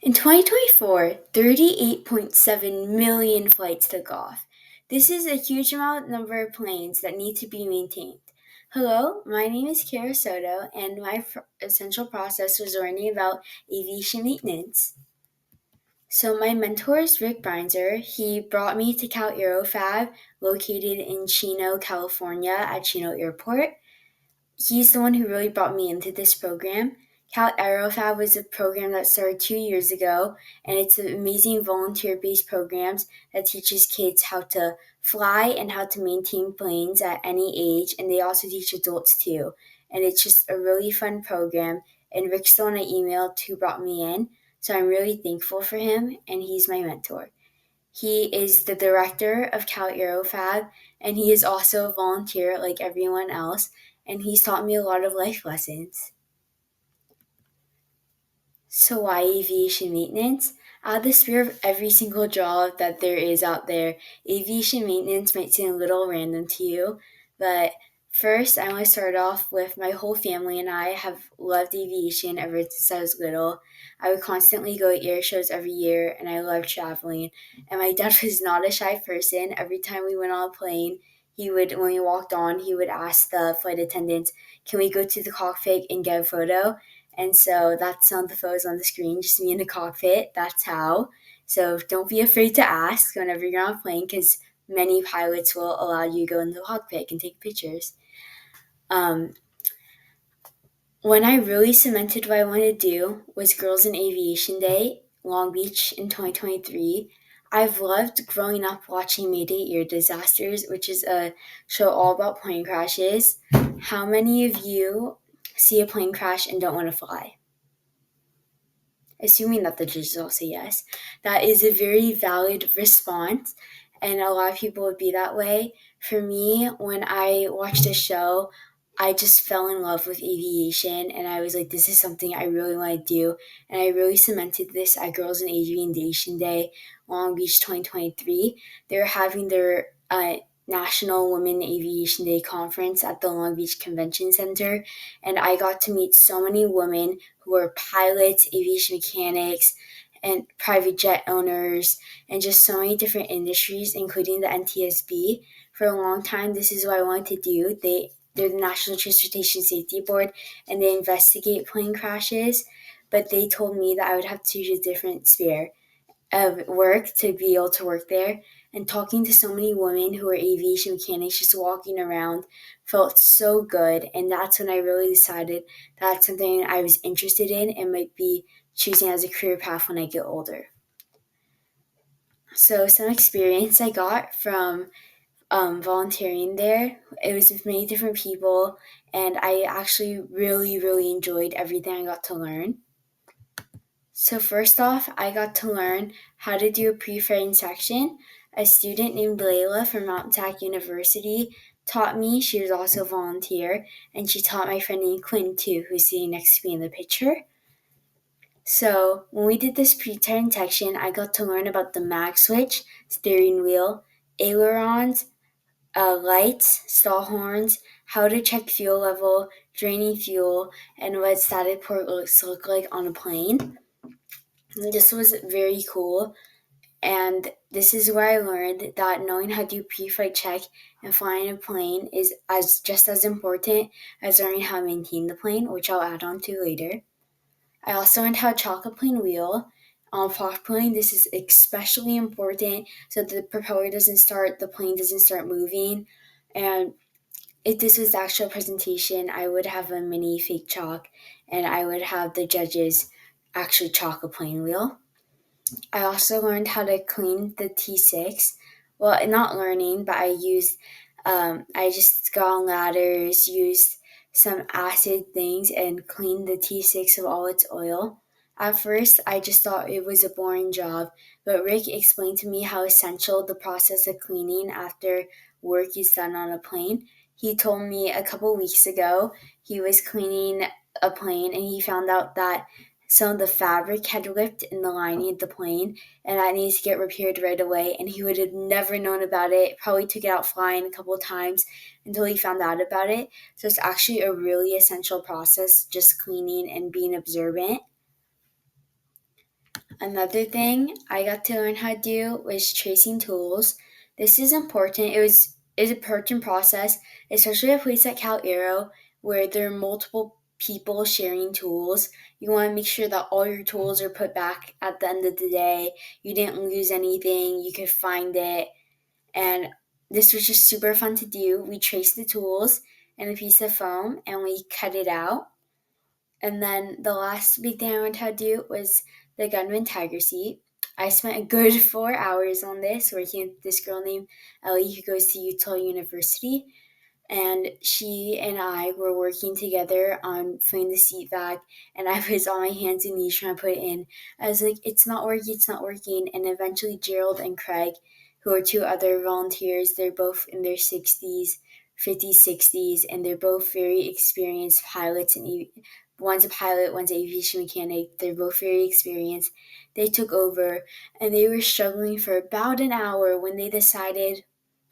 In 2024, 38.7 million flights took off. This is a huge number of planes that need to be maintained. Hello, my name is Kara Soto, and my essential process was learning about aviation maintenance. So my mentor is Rick Breinzer. He brought me to Cal Aerofab, located in Chino, California, at Chino Airport. He's the one who really brought me into this program. Cal Aerofab was a program that started 2 years ago, and it's an amazing volunteer-based program that teaches kids how to fly and how to maintain planes at any age, and they also teach adults too. And it's just a really fun program, and Rick's the one I emailed who brought me in, so I'm really thankful for him, and he's my mentor. He is the director of Cal Aerofab, and he is also a volunteer like everyone else, and he's taught me a lot of life lessons. So why aviation maintenance? Out of the sphere of every single job that there is out there, aviation maintenance might seem a little random to you, but first I want to start off with my whole family and I have loved aviation ever since I was little. I would constantly go to air shows every year and I loved traveling. And my dad was not a shy person. Every time we went on a plane, when we walked on, he would ask the flight attendants, can we go to the cockpit and get a photo? And so that's some of the photos on the screen, just me in the cockpit. That's how. So don't be afraid to ask whenever you're on a plane because many pilots will allow you to go in the cockpit and take pictures. When I really cemented what I wanted to do was Girls in Aviation Day, Long Beach in 2023. I've loved growing up watching Mayday Air Disasters, which is a show all about plane crashes. How many of you see a plane crash and don't want to fly? Assuming that the judges all say yes. That is a very valid response, and a lot of people would be that way. For me, when I watched a show, I just fell in love with aviation, and I was like, this is something I really want to do. And I really cemented this at Girls in Aviation Day, Long Beach 2023. They were having their National Women Aviation Day conference at the Long Beach Convention Center, and I got to meet so many women who were pilots, aviation mechanics, and private jet owners, and just so many different industries, including the NTSB. For a long time, this is what I wanted to do. They're the National Transportation Safety Board, and they investigate plane crashes, but they told me that I would have to choose a different sphere of work to be able to work there. And talking to so many women who are aviation mechanics, just walking around, felt so good. And that's when I really decided that's something I was interested in and might be choosing as a career path when I get older. So some experience I got from volunteering there, it was with many different people, and I actually really, really enjoyed everything I got to learn. So first off, I got to learn how to do a pre-flight inspection. A student named Layla from Mountain Tack University taught me. She was also a volunteer, and she taught my friend named Quinn too, who's sitting next to me in the picture. So when we did this pre-flight inspection, I got to learn about the mag switch, steering wheel, ailerons, lights, stall horns, how to check fuel level, draining fuel, and what static port looks like on a plane. This was very cool, and this is where I learned that knowing how to do pre-flight check and flying a plane is just as important as learning how to maintain the plane, which I'll add on to later. I also learned how to chalk a plane wheel. On prop plane, this is especially important so that the propeller doesn't start, the plane doesn't start moving. And if this was the actual presentation, I would have a mini fake chalk, and I would have the judges actually chalk a plane wheel. I also learned how to clean the T6. Well, not learning, but I just got on ladders, used some acid things, and cleaned the T6 of all its oil. At first, I just thought it was a boring job, but Rick explained to me how essential the process of cleaning after work is done on a plane. He told me a couple weeks ago he was cleaning a plane and he found out that some of the fabric had ripped in the lining of the plane, and that needs to get repaired right away, and he would have never known about it. Probably took it out flying a couple of times until he found out about it. So it's actually a really essential process, just cleaning and being observant. Another thing I got to learn how to do was tracing tools. This is important. It's an important process, especially at a place like Cal Aero where there are multiple people sharing tools. You want to make sure that all your tools are put back at the end of the day. You didn't lose anything. You could find it. And this was just super fun to do. We traced the tools in a piece of foam and we cut it out. And then the last big thing I learned how to do was the gunman tiger seat. I spent a good 4 hours on this working with this girl named Ellie who goes to Utah University, and she and I were working together on putting the seat back, and I was on my hands and knees trying to put it in. I was like, it's not working, and eventually Gerald and Craig, who are two other volunteers, they're both in their 60s, 50s, 60s, and they're both very experienced pilots, and one's a pilot, one's an aviation mechanic, they're both very experienced. They took over, and they were struggling for about an hour when they decided,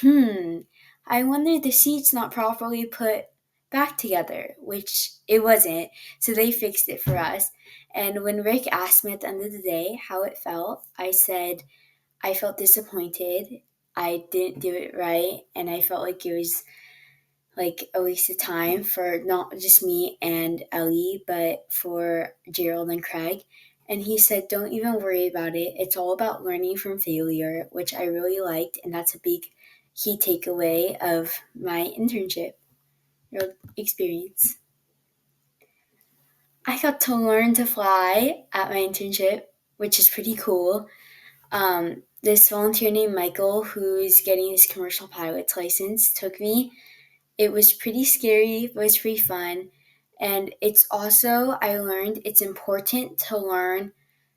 I wonder the seat's not properly put back together, which it wasn't. So they fixed it for us. And when Rick asked me at the end of the day how it felt, I said I felt disappointed. I didn't do it right. And I felt like it was like a waste of time for not just me and Ellie, but for Gerald and Craig. And he said, don't even worry about it. It's all about learning from failure, which I really liked. And that's a big key takeaway of my internship experience. I got to learn to fly at my internship, which is pretty cool. This volunteer named Michael, who's getting his commercial pilot's license, took me. It was pretty scary, but it's pretty fun. And it's also, I learned it's important to learn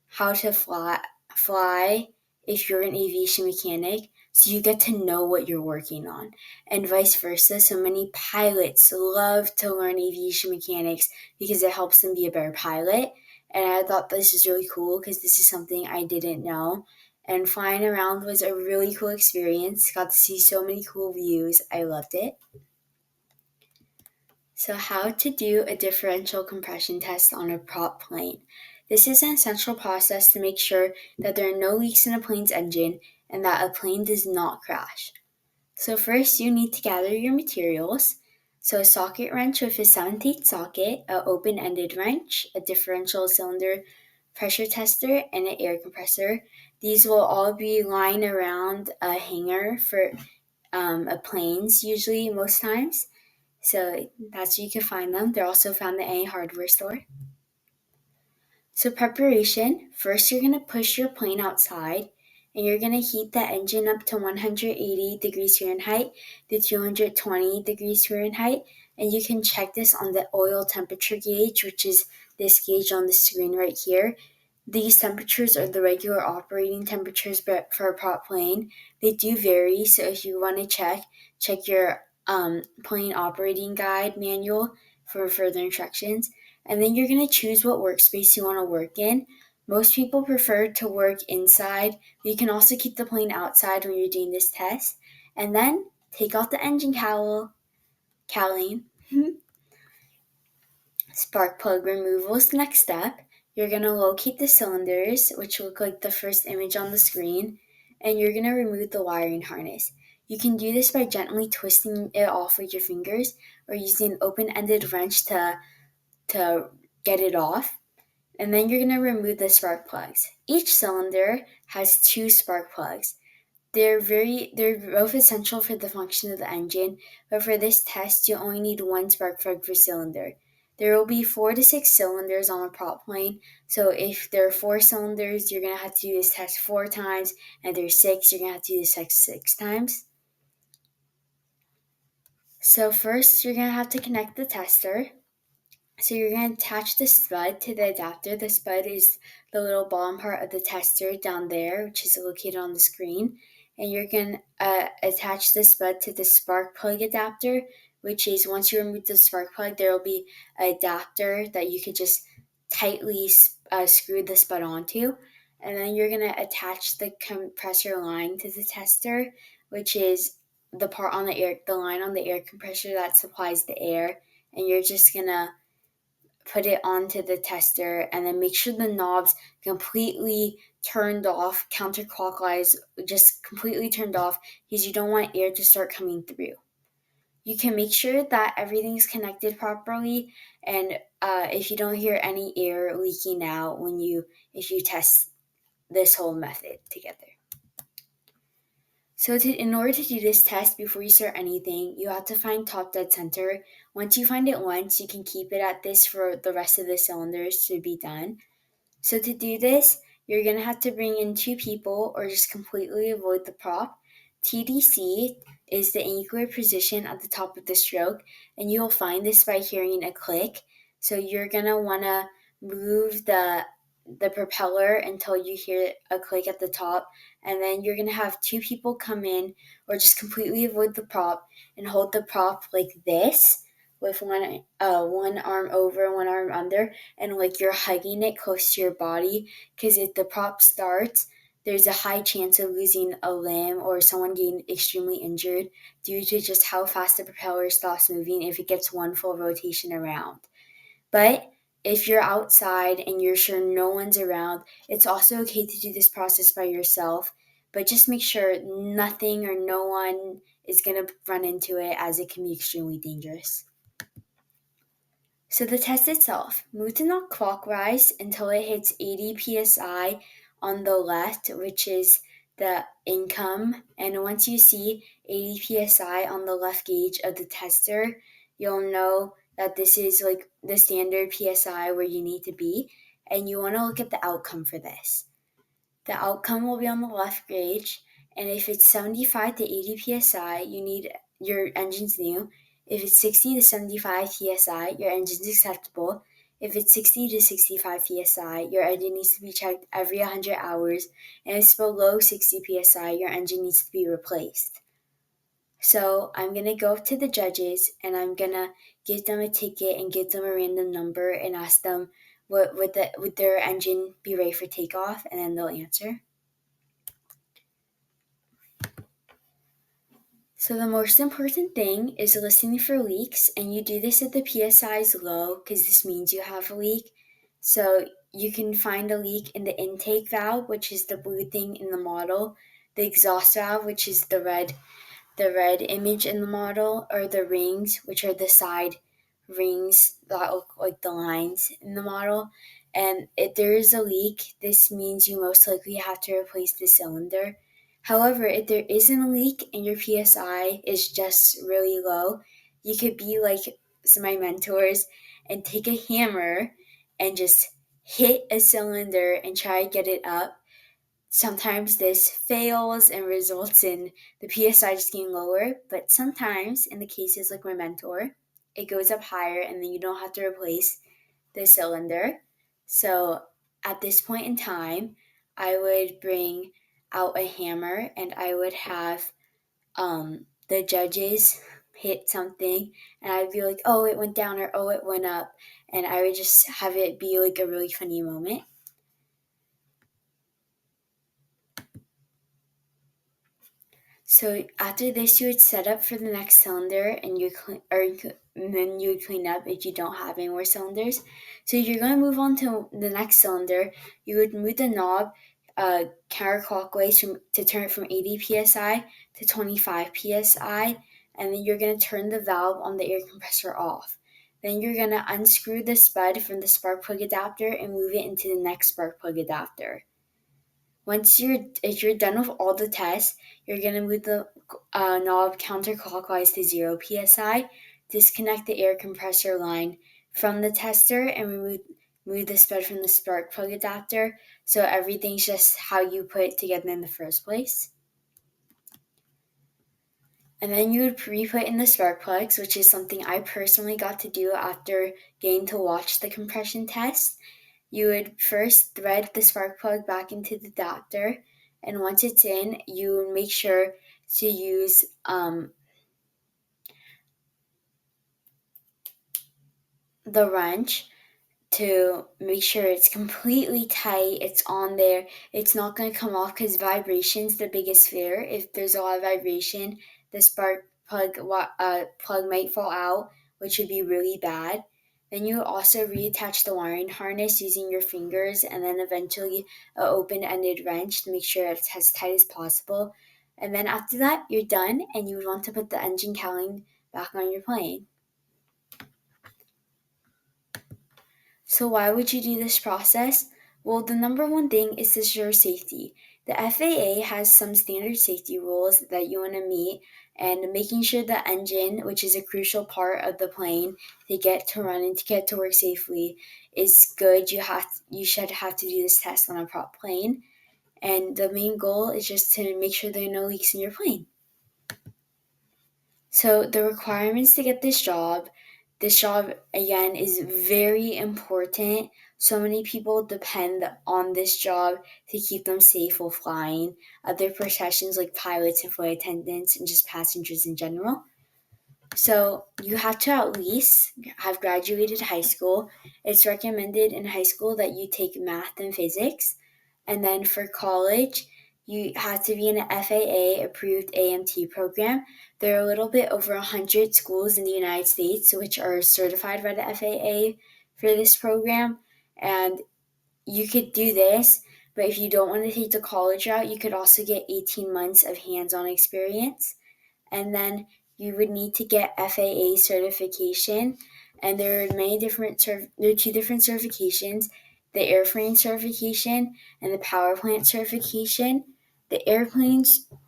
how to fly if you're an aviation mechanic, so you get to know what you're working on, and vice versa. So many pilots love to learn aviation mechanics because it helps them be a better pilot. And I thought this is really cool because this is something I didn't know. And flying around was a really cool experience. Got to see so many cool views. I loved it. So, how to do a differential compression test on a prop plane. This is an essential process to make sure that there are no leaks in a plane's engine and that a plane does not crash. So first you need to gather your materials. So a socket wrench with a 7/8 socket, an open-ended wrench, a differential cylinder pressure tester, and an air compressor. These will all be lying around a hangar for planes usually most times. So that's where you can find them. They're also found at any hardware store. So preparation, first you're going to push your plane outside and you're going to heat the engine up to 180 degrees Fahrenheit to 220 degrees Fahrenheit. And you can check this on the oil temperature gauge, which is this gauge on the screen right here. These temperatures are the regular operating temperatures, but for a prop plane, they do vary. So if you want to check your plane operating guide manual for further instructions. And then you're going to choose what workspace you want to work in. Most people prefer to work inside, but you can also keep the plane outside when you're doing this test. And then take out the engine cowling. Spark plug removal is the next step. You're going to locate the cylinders, which look like the first image on the screen, and you're going to remove the wiring harness. You can do this by gently twisting it off with your fingers or using an open-ended wrench to get it off. And then you're going to remove the spark plugs. Each cylinder has 2 spark plugs. They're both essential for the function of the engine, but for this test, you only need 1 spark plug per cylinder. There will be 4 to 6 cylinders on a prop plane, so if there are 4 cylinders, you're going to have to do this test 4 times, and if there's 6, you're going to have to do this test 6 times. So first, you're going to have to connect the tester. So you're going to attach the spud to the adapter. The spud is the little bottom part of the tester down there, which is located on the screen. And you're going to attach the spud to the spark plug adapter, which is once you remove the spark plug, there will be an adapter that you could just tightly screw the spud onto. And then you're going to attach the compressor line to the tester, which is the part on the line on the air compressor that supplies the air. And you're just going to put it onto the tester, and then make sure the knob's completely turned off counterclockwise, just completely turned off, because you don't want air to start coming through. You can make sure that everything's connected properly, and if you don't hear any air leaking out if you test this whole method together. So in order to do this test before you start anything, you have to find top dead center. Once you find it once, you can keep it at this for the rest of the cylinders to be done. So to do this, you're going to have to bring in two people or just completely avoid the prop. TDC is the angular position at the top of the stroke, and you'll find this by hearing a click. So you're going to want to move the propeller until you hear a click at the top, and then you're going to have two people come in or just completely avoid the prop and hold the prop like this with one arm over, one arm under, and like you're hugging it close to your body, because if the prop starts, there's a high chance of losing a limb or someone getting extremely injured due to just how fast the propeller stops moving if it gets one full rotation around. But if you're outside and you're sure no one's around, it's also okay to do this process by yourself, but just make sure nothing or no one is going to run into it, as it can be extremely dangerous. So the test itself, move the knob clockwise until it hits 80 psi on the left, which is the income. And once you see 80 psi on the left gauge of the tester, you'll know that this is like the standard psi where you need to be. And you want to look at the outcome for this. The outcome will be on the left gauge. And if it's 75 to 80 psi, your engine's new. If it's 60 to 75 psi, your engine's acceptable. If it's 60 to 65 psi, your engine needs to be checked every 100 hours. And if it's below 60 psi, your engine needs to be replaced. So I'm going to go up to the judges, and I'm going to give them a ticket and give them a random number and ask them, would their engine be ready for takeoff? And then they'll answer. So the most important thing is listening for leaks, and you do this if the PSI is low, because this means you have a leak. So you can find a leak in the intake valve, which is the blue thing in the model, the exhaust valve, which is the red image in the model, or the rings, which are the side rings that look like the lines in the model. And if there is a leak, this means you most likely have to replace the cylinder. However, if there isn't a leak and your PSI is just really low, you could be like some of my mentors and take a hammer and just hit a cylinder and try to get it up. Sometimes this fails and results in the PSI just getting lower, but sometimes, in the cases like my mentor, it goes up higher and then you don't have to replace the cylinder. So at this point in time, I would bring out a hammer and I would have the judges hit something, and I'd be like, oh, it went down, or oh, it went up, and I would just have it be like a really funny moment. So after this, you would set up for the next cylinder, and then you would clean up if you don't have any more cylinders. So you're going to move on to the next cylinder. You would move the knob counterclockwise to turn it from 80 psi to 25 psi, and then you're going to turn the valve on the air compressor off. Then you're going to unscrew the spud from the spark plug adapter and move it into the next spark plug adapter. If you're done with all the tests, you're going to move the knob counterclockwise to 0 psi, disconnect the air compressor line from the tester, and remove the spud from the spark plug adapter, so everything's just how you put it together in the first place. And then you would re-put in the spark plugs, which is something I personally got to do after getting to watch the compression test. You would first thread the spark plug back into the adapter, and once it's in, you would make sure to use the wrench to make sure it's completely tight, it's on there, it's not going to come off, because vibration's the biggest fear. If there's a lot of vibration, the spark plug might fall out, which would be really bad. Then you also reattach the wiring harness using your fingers and then eventually a open-ended wrench to make sure it's as tight as possible. And then after that, you're done and you would want to put the engine cowling back on your plane. So why would you do this process? Well, the number one thing is to ensure safety. The FAA has some standard safety rules that you want to meet, and making sure the engine, which is a crucial part of the plane to get to run and to get to work safely, is good. You should have to do this test on a prop plane, and the main goal is just to make sure there are no leaks in your plane. So the requirements to get this job again is very important. So many people depend on this job to keep them safe while flying. Other professions like pilots and flight attendants and just passengers in general. So you have to at least have graduated high school. It's recommended in high school that you take math and physics. And then for college, you have to be in an FAA approved AMT program. There are a little bit over 100 schools in the United States which are certified by the FAA for this program. And you could do this, but if you don't want to take the college route, you could also get 18 months of hands on experience. And then you would need to get FAA certification. And there are there are two different certifications: the airframe certification and the power plant certification. The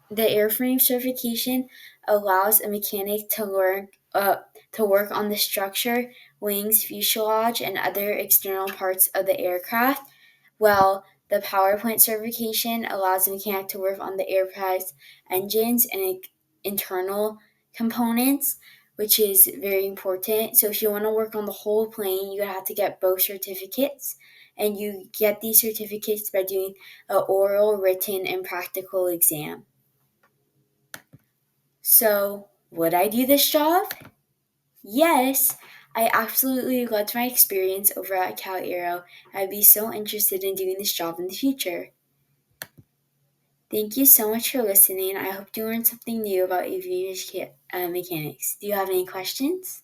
the airframe certification allows a mechanic to work on the structure, wings, fuselage, and other external parts of the aircraft, while the power plant certification allows a mechanic to work on the aircraft's engines and internal components, which is very important. So if you want to work on the whole plane, you have to get both certificates. And you get these certificates by doing an oral, written, and practical exam. So, would I do this job? Yes, I absolutely loved my experience over at Cal Aero. I'd be so interested in doing this job in the future. Thank you so much for listening. I hope you learned something new about aviation mechanics. Do you have any questions?